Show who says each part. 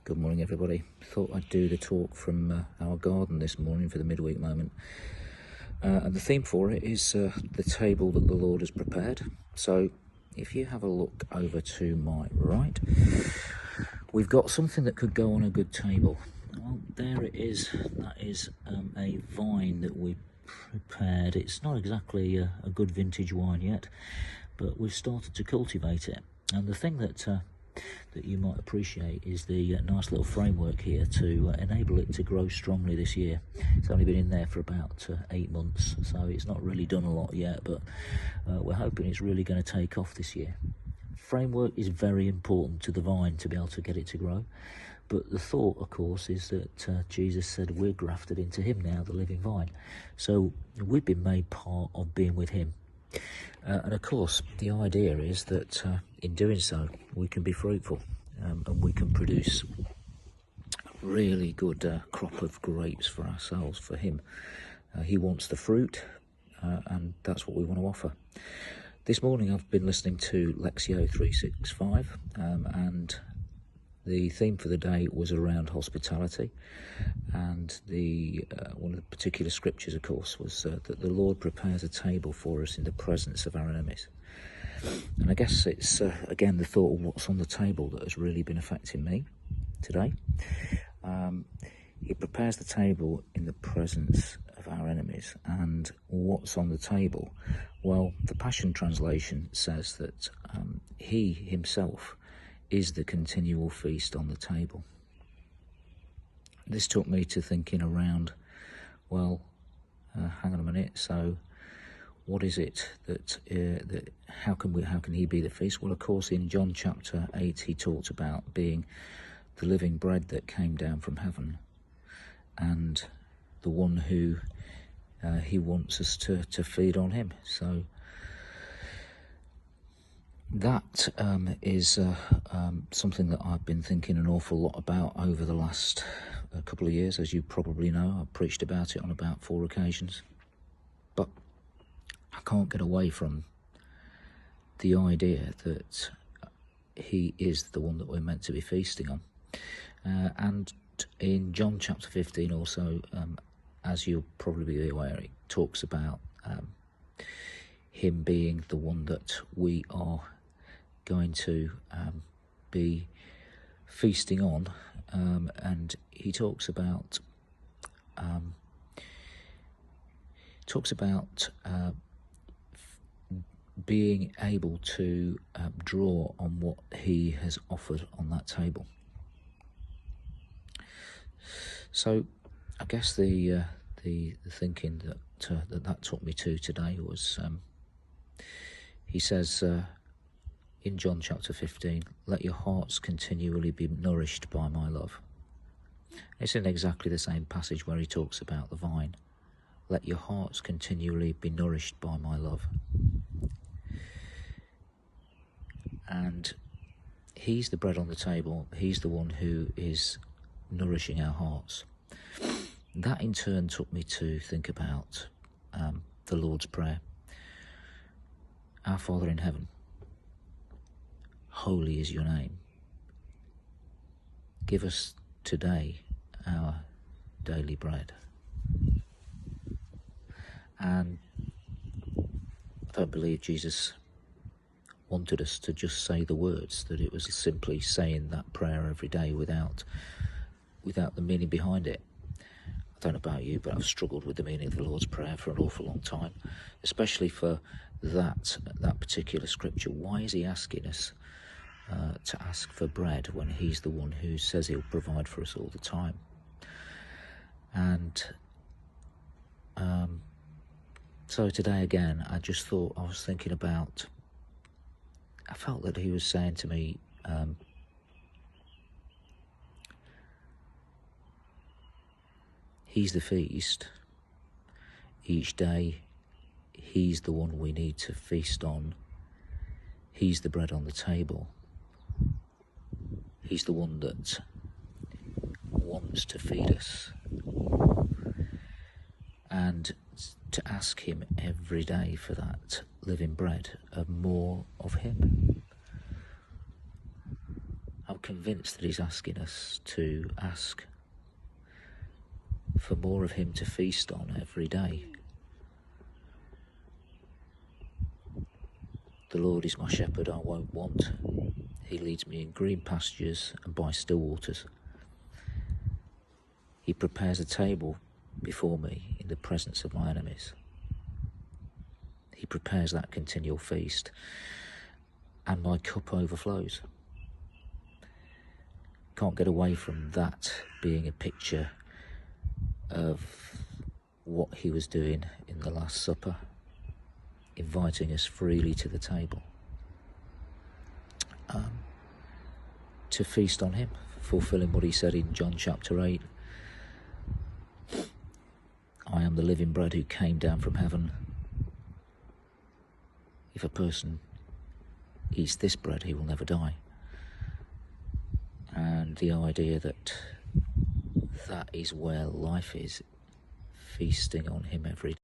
Speaker 1: Good morning, everybody. Thought I'd do the talk from our garden this morning for the midweek moment. And the theme for it is the table that the Lord has prepared. So if you have a look over to my right, we've got something that could go on a good table. Well, there it is. That is a vine that we prepared. It's not exactly a good vintage wine yet, but we've started to cultivate it. And the thing that you might appreciate is the nice little framework here to enable it to grow strongly this year. It's only been in there for about 8 months, so it's not really done a lot yet, but we're hoping it's really going to take off this year. Framework is very important to the vine to be able to get it to grow, but the thought, of course, is that Jesus said we're grafted into him now, the living vine, so we've been made part of being with him. And of course, the idea is that in doing so, we can be fruitful and we can produce a really good crop of grapes for ourselves, for him. He wants the fruit, and that's what we want to offer. This morning I've been listening to Lectio 365, and the theme for the day was around hospitality, and one of the particular scriptures, of course, was that the Lord prepares a table for us in the presence of our enemies. And I guess it's, again, the thought of what's on the table that has really been affecting me today. He prepares the table in the presence of our enemies. And what's on the table? Well, the Passion Translation says that he himself is the continual feast on the table. This took me to thinking around, well, hang on a minute, so what is it that how can he be the feast? Well, of course, in John chapter 8 he talked about being the living bread that came down from heaven, and the one who he wants us to feed on him. So that is something that I've been thinking an awful lot about over the last couple of years. As you probably know, I've preached about it on about 4 occasions. But I can't get away from the idea that he is the one that we're meant to be feasting on. And in John chapter 15 also, as you'll probably be aware, it talks about him being the one that we are going to be feasting on, and he talks about being able to draw on what he has offered on that table. So I guess the thinking that took me to today was he says in John chapter 15, let your hearts continually be nourished by my love. It's in exactly the same passage where he talks about the vine. Let your hearts continually be nourished by my love. And he's the bread on the table. He's the one who is nourishing our hearts. That in turn took me to think about the Lord's Prayer. Our Father in heaven, holy is your name. Give us today our daily bread. And I don't believe Jesus wanted us to just say the words, that it was simply saying that prayer every day without the meaning behind it. I don't know about you, but I've struggled with the meaning of the Lord's Prayer for an awful long time, especially for that particular scripture. Why is he asking us to ask for bread when he's the one who says he'll provide for us all the time? And so today again, I was thinking about, I felt that he was saying to me, he's the feast. Each day, he's the one we need to feast on. He's the bread on the table. He's the one that wants to feed us. And to ask him every day for that living bread of more of him. I'm convinced that he's asking us to ask for more of him to feast on every day. The Lord is my shepherd, I won't want. He leads me in green pastures and by still waters. He prepares a table before me in the presence of my enemies. He prepares that continual feast, and my cup overflows. Can't get away from that being a picture of what he was doing in the Last Supper, inviting us freely to the table, to feast on him, fulfilling what he said in John chapter 8. I am the living bread who came down from heaven. If a person eats this bread, he will never die. And the idea that that is where life is, feasting on him every